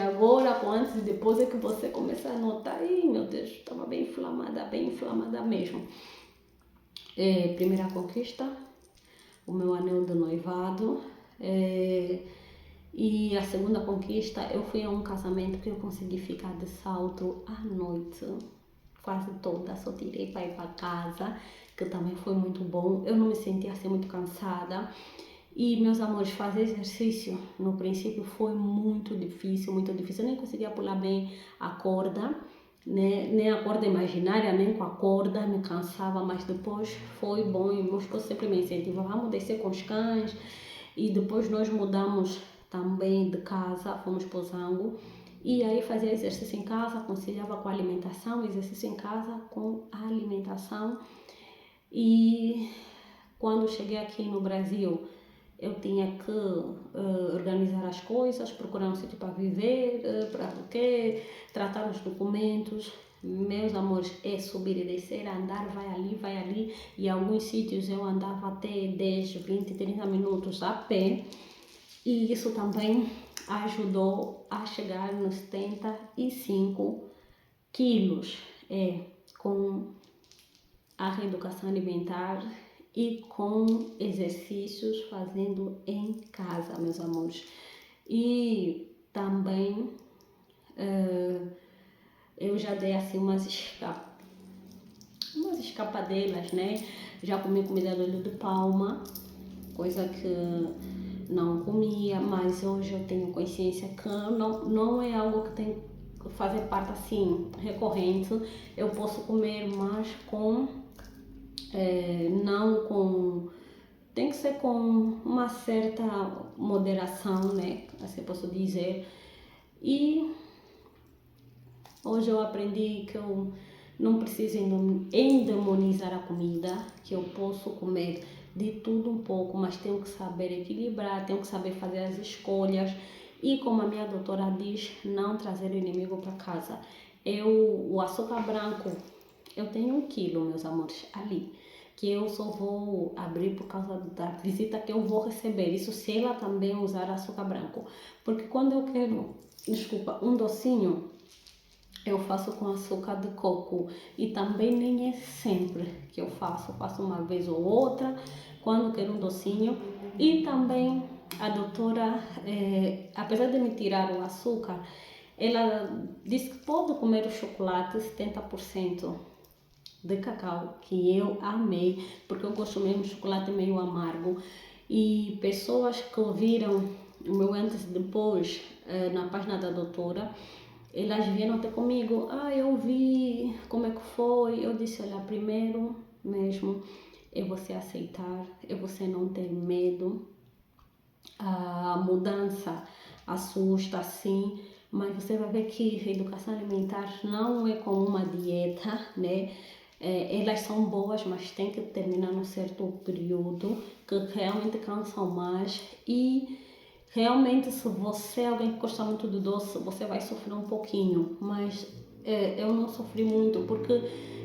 Speaker 1: Agora, com antes e depois é que você começa a notar, meu Deus, estava bem inflamada mesmo. Primeira conquista, o meu anel de noivado. E a segunda conquista, eu fui a um casamento que eu consegui ficar de salto à noite, quase toda, só tirei para ir para casa, que também foi muito bom. Eu não me sentia assim muito cansada. E, meus amores, fazer exercício no princípio foi muito difícil, eu nem conseguia pular bem a corda, né? Nem a corda imaginária, nem com a corda, me cansava, mas depois foi bom e meu esposo sempre me incentivou, vamos descer com os cães. E depois nós mudamos também de casa, fomos para o Zango, e aí fazia exercício em casa, conciliava com a alimentação, exercício em casa com a alimentação. E quando cheguei aqui no Brasil, eu tinha que organizar as coisas, procurar um sítio para viver, para o quê, tratar os documentos. Meus amores, é subir e descer, andar, vai ali. E em alguns sítios eu andava até 10, 20, 30 minutos a pé. E isso também ajudou a chegar nos 75 quilos com a reeducação alimentar e com exercícios fazendo em casa, meus amores. E também eu já dei assim umas escapadelas, né? Já comi comida de olho de palma, coisa que não comia, mas hoje eu tenho consciência que não é algo que tem que fazer parte assim recorrente. Eu posso comer, mas não com... Tem que ser com uma certa moderação, né? Assim posso dizer. E hoje eu aprendi que eu não preciso endemonizar a comida, que eu posso comer de tudo um pouco, mas tenho que saber equilibrar, tenho que saber fazer as escolhas. E como a minha doutora diz, não trazer o inimigo para casa. O açúcar branco, eu tenho 1 quilo, meus amores, ali, que eu só vou abrir por causa da visita que eu vou receber. Isso se ela também usar açúcar branco. Porque quando eu quero, um docinho, eu faço com açúcar de coco. E também nem é sempre que eu faço uma vez ou outra, quando quero um docinho. E também a doutora, apesar de me tirar o açúcar, ela disse que pode comer o chocolate 70% de cacau, que eu amei, porque eu gosto mesmo de chocolate meio amargo. E pessoas que ouviram o meu antes e depois na página da doutora, elas vieram até comigo, eu vi como é que foi. Eu disse, olha, primeiro mesmo é você aceitar, é você não ter medo. A mudança assusta, sim, mas você vai ver que a educação alimentar não é como uma dieta, né? Elas são boas, mas tem que terminar num certo período, que realmente cansam mais. E realmente, se você é alguém que gosta muito de doce, você vai sofrer um pouquinho, mas eu não sofri muito, porque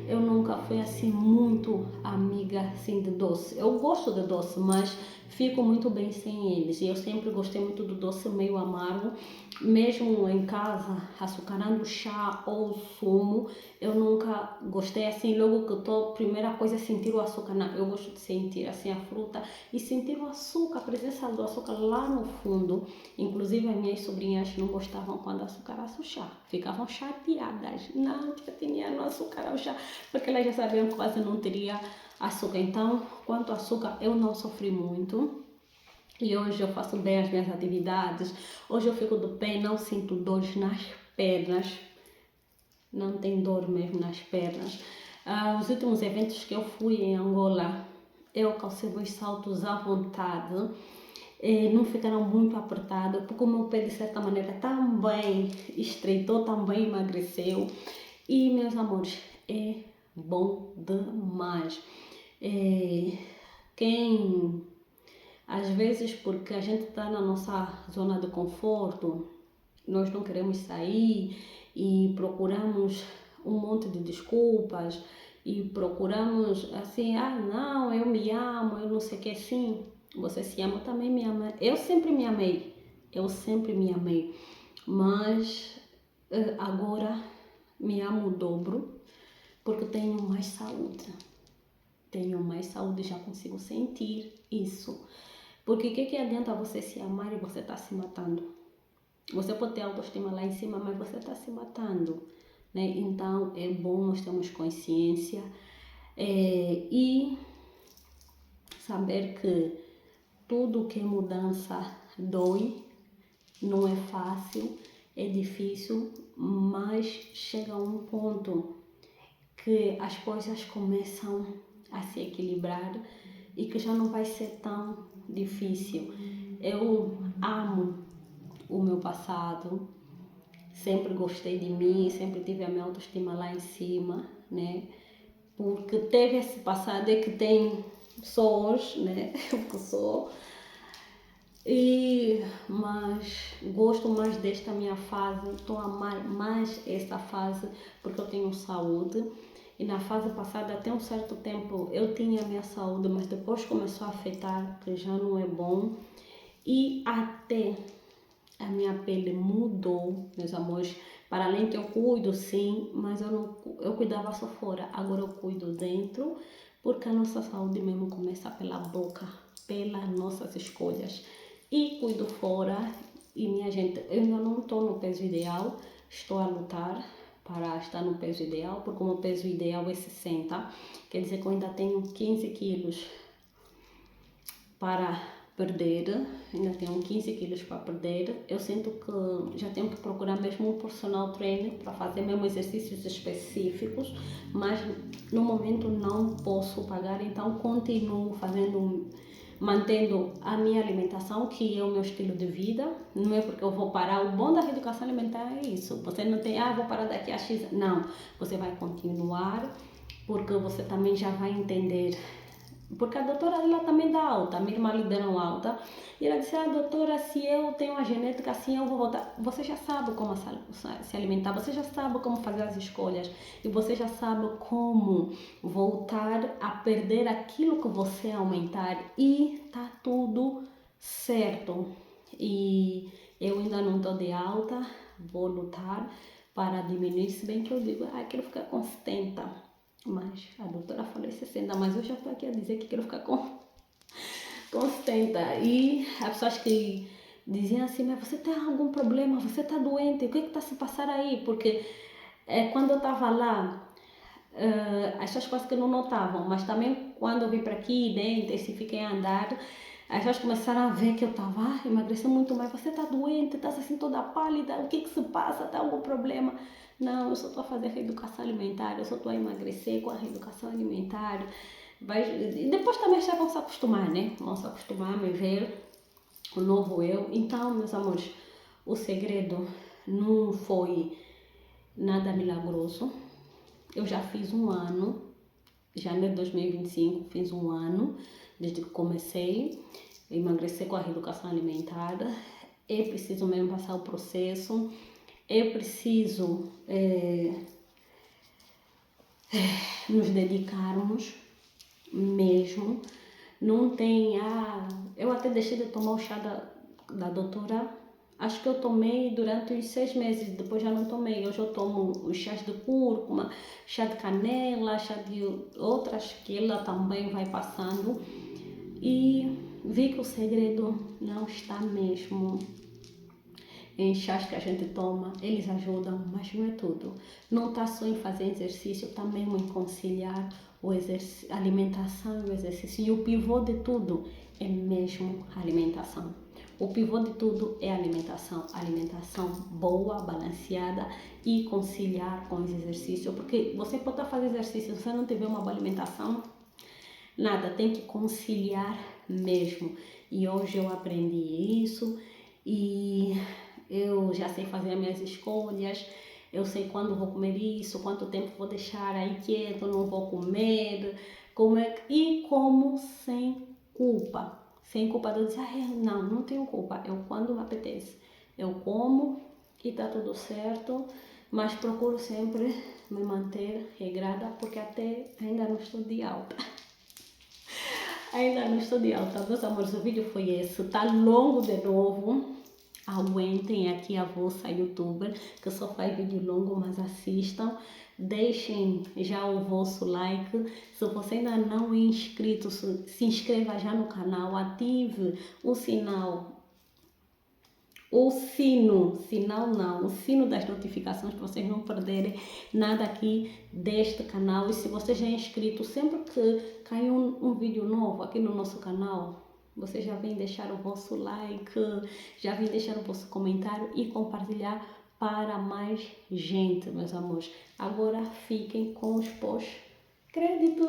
Speaker 1: eu nunca fui assim muito amiga assim de doce. Eu gosto de doce, mas fico muito bem sem eles. E eu sempre gostei muito do doce meio amargo, mesmo em casa, açucarando chá ou sumo. Eu nunca gostei assim, logo que eu tô, primeira coisa é sentir o açúcar. Não, eu gosto de sentir assim a fruta e sentir o açúcar, a presença do açúcar lá no fundo. Inclusive as minhas sobrinhas não gostavam quando açucarasse o chá, ficavam chateadas. Não, tia, tinha no açúcar o chá, porque elas já sabiam que quase não teria açúcar. Então, quanto ao açúcar, eu não sofri muito. E hoje eu faço bem as minhas atividades. Hoje eu fico do pé, não sinto dores nas pernas. Não tem dor mesmo nas pernas. Os últimos eventos que eu fui em Angola, eu calcei os saltos à vontade. Não ficaram muito apertados, porque o meu pé de certa maneira também estreitou, também emagreceu. E meus amores, é bom demais. Quem às vezes, porque a gente está na nossa zona de conforto, nós não queremos sair e procuramos um monte de desculpas e procuramos assim, não, eu me amo, eu não sei o que. Sim, você se ama, eu também me amo. Eu sempre me amei, mas agora me amo o dobro, porque tenho mais saúde. Já consigo sentir isso. Porque o que adianta você se amar e você tá se matando? Você pode ter autoestima lá em cima, mas você tá se matando, né? Então é bom nós termos consciência e saber que tudo que é mudança dói, não é fácil, é difícil, mas chega a um ponto que as coisas começam a se equilibrar e que já não vai ser tão difícil. Eu amo o meu passado, sempre gostei de mim, sempre tive a minha autoestima lá em cima, né? Porque teve esse passado é que tem pessoas, né? O que sou. Mas gosto mais desta minha fase, estou a amar mais esta fase porque eu tenho saúde. E na fase passada, até um certo tempo, eu tinha a minha saúde, mas depois começou a afetar, que já não é bom. E até a minha pele mudou, meus amores. Para além que eu cuido, sim, mas eu cuidava só fora. Agora eu cuido dentro, porque a nossa saúde mesmo começa pela boca, pelas nossas escolhas. E cuido fora. E minha gente, eu ainda não estou no peso ideal, estou a lutar para estar no peso ideal, porque o meu peso ideal é 60, quer dizer que eu ainda tenho 15 quilos para perder, ainda tenho 15 quilos para perder. Eu sinto que já tenho que procurar mesmo um personal trainer para fazer mesmo exercícios específicos, mas no momento não posso pagar, então continuo mantendo a minha alimentação, que é o meu estilo de vida. Não é porque eu vou parar. O bom da reeducação alimentar é isso. Você não tem, vou parar daqui a X. Não, você vai continuar, porque você também já vai entender. Porque a doutora, ela também dá alta, a minha irmã lhe deram alta, e ela disse, doutora, se eu tenho a genética assim, eu vou voltar. Você já sabe como se alimentar, você já sabe como fazer as escolhas, e você já sabe como voltar a perder aquilo que você aumentar, e tá tudo certo. E eu ainda não estou de alta, vou lutar para diminuir, se bem que eu digo, quero ficar com 70. Mas a doutora falou 60, mas eu já estou aqui a dizer que quero ficar com 70. E as pessoas que diziam assim, mas você tem algum problema, você está doente, o que está se passando aí? Porque quando eu estava lá, as pessoas quase que não notavam, mas também quando eu vim para aqui, né, intensifiquei a andar, as pessoas começaram a ver que eu estava, emagrecendo muito mais, você está doente, está assim toda pálida, o que se passa, está algum problema? Não, eu só estou a fazer reeducação alimentar, eu só estou a emagrecer com a reeducação alimentar. E depois também já vão se acostumar, né? Vão se acostumar a me ver, o novo eu. Então, meus amores, o segredo não foi nada milagroso. Eu já fiz um ano, janeiro de 2025, fiz um ano, desde que comecei a emagrecer com a reeducação alimentar. É preciso mesmo passar o processo. É preciso nos dedicarmos mesmo. Não tem, eu até deixei de tomar o chá da doutora. Acho que eu tomei durante os 6 meses, depois já não tomei. Hoje eu tomo os chás de cúrcuma, chá de canela, chá de outras que ela também vai passando. E vi que o segredo não está mesmo em chás que a gente toma, eles ajudam, mas não é tudo. Não está só em fazer exercício, está mesmo em conciliar a alimentação e o exercício. E o pivô de tudo é mesmo a alimentação. O pivô de tudo é a alimentação. Alimentação boa, balanceada e conciliar com os exercícios. Porque você pode estar fazendo exercício, se você não tiver uma boa alimentação, nada, tem que conciliar mesmo. E hoje eu aprendi isso e eu já sei fazer as minhas escolhas, eu sei quando vou comer isso, quanto tempo vou deixar aí quieto, não vou comer, e como sem culpa. Sem culpa de dizer, não tenho culpa, eu quando me apetece, eu como e tá tudo certo, mas procuro sempre me manter regrada, porque até ainda não estou de alta. Ainda não estou de alta, meus amores, o vídeo foi esse, tá longo de novo. Aguentem aqui a vossa youtuber, que só faz vídeo longo, mas assistam. Deixem já o vosso like. Se você ainda não é inscrito, se inscreva já no canal, ative o sinal. O sino das notificações para vocês não perderem nada aqui deste canal. E se você já é inscrito, sempre que cair um vídeo novo aqui no nosso canal, você já vem deixar o vosso like, já vem deixar o vosso comentário e compartilhar para mais gente, meus amores. Agora fiquem com os pós-créditos.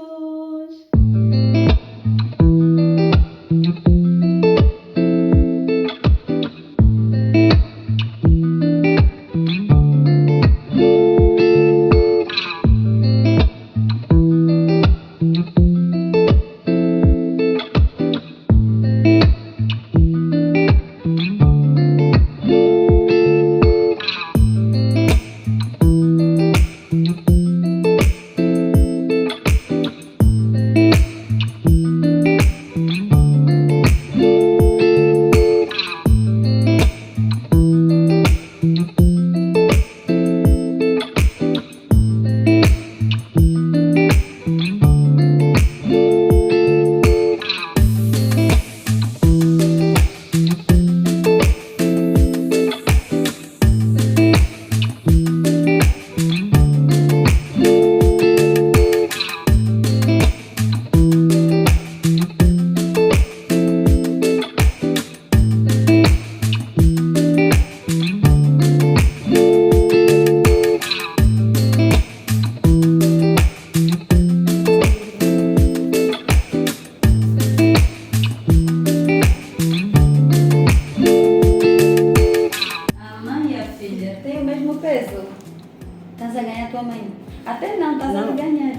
Speaker 2: Estás a ganhar a tua mãe? Até não, estás a ganhar.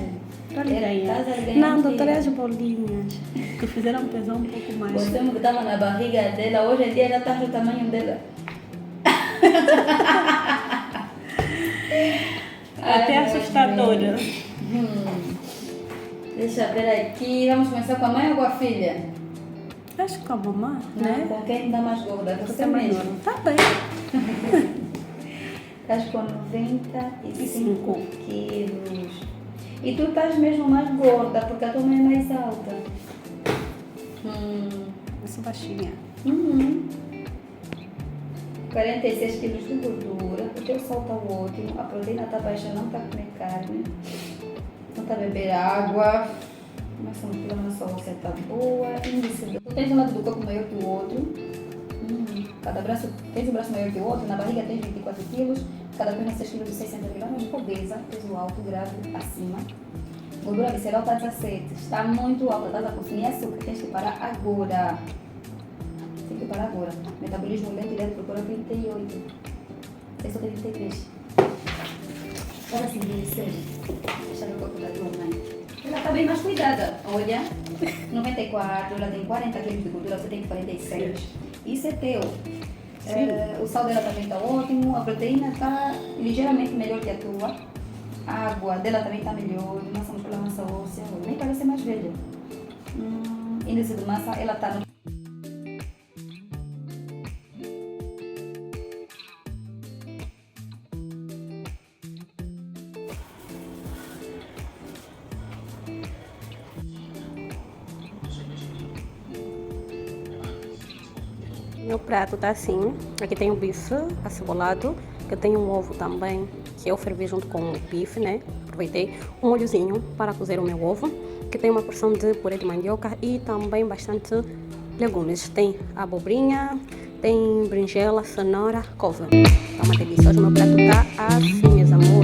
Speaker 1: Não, doutora, é as bolinhas que fizeram pesar um pouco mais.
Speaker 2: Você que estava na barriga dela, hoje em dia já está do tamanho dela.
Speaker 1: Até assustadora.
Speaker 2: Deixa eu ver aqui. Vamos começar com a mãe ou com a filha?
Speaker 1: Acho que com a mamãe,
Speaker 2: Não,
Speaker 1: né?
Speaker 2: com quem está mais gorda? Você
Speaker 1: também
Speaker 2: mesmo.
Speaker 1: tá bem.
Speaker 2: Estás com 95 quilos. E tu estás mesmo mais gorda, porque a tua mãe é mais alta.
Speaker 1: Eu sou baixinha.
Speaker 2: 46 quilos de gordura. O teu sal está ótimo. A proteína está baixa, não está a comer carne. Não está a beber água. Mas a inflamação óssea está boa. Índice de... Tu tens um lado do corpo maior que o outro. Cada braço, tens um braço maior que o outro. Na barriga tens 24 quilos. Cada perna 6 quilos e 600 gramas. Obesa, peso alto, grave, acima. Gordura visceral está 17. Está muito alta. Estás a consumir açúcar. Tens que parar agora. Tem que parar agora. Metabolismo lento e procura 38. Você só tem 33. Olha assim, 16. Deixa eu ver o corpo da tua mãe. Ela está bem mais cuidada. Olha. 94. Ela tem 40 quilos de gordura. Você tem 46. Isso é teu. O sal dela também está ótimo. A proteína está ligeiramente melhor que a tua. A água dela também está melhor. Massa muscular, massa óssea. Nem parece mais velha. Índice de massa, ela está no...
Speaker 1: Meu prato tá assim. Aqui tem o bife acebolado, que tem um ovo também, que eu fervi junto com o bife, né? Aproveitei um molhozinho para cozer o meu ovo, que tem uma porção de purê de mandioca e também bastante legumes. Tem abobrinha, tem berinjela, cenoura, couve. Tá uma delícia. Hoje o meu prato tá assim, meus amores.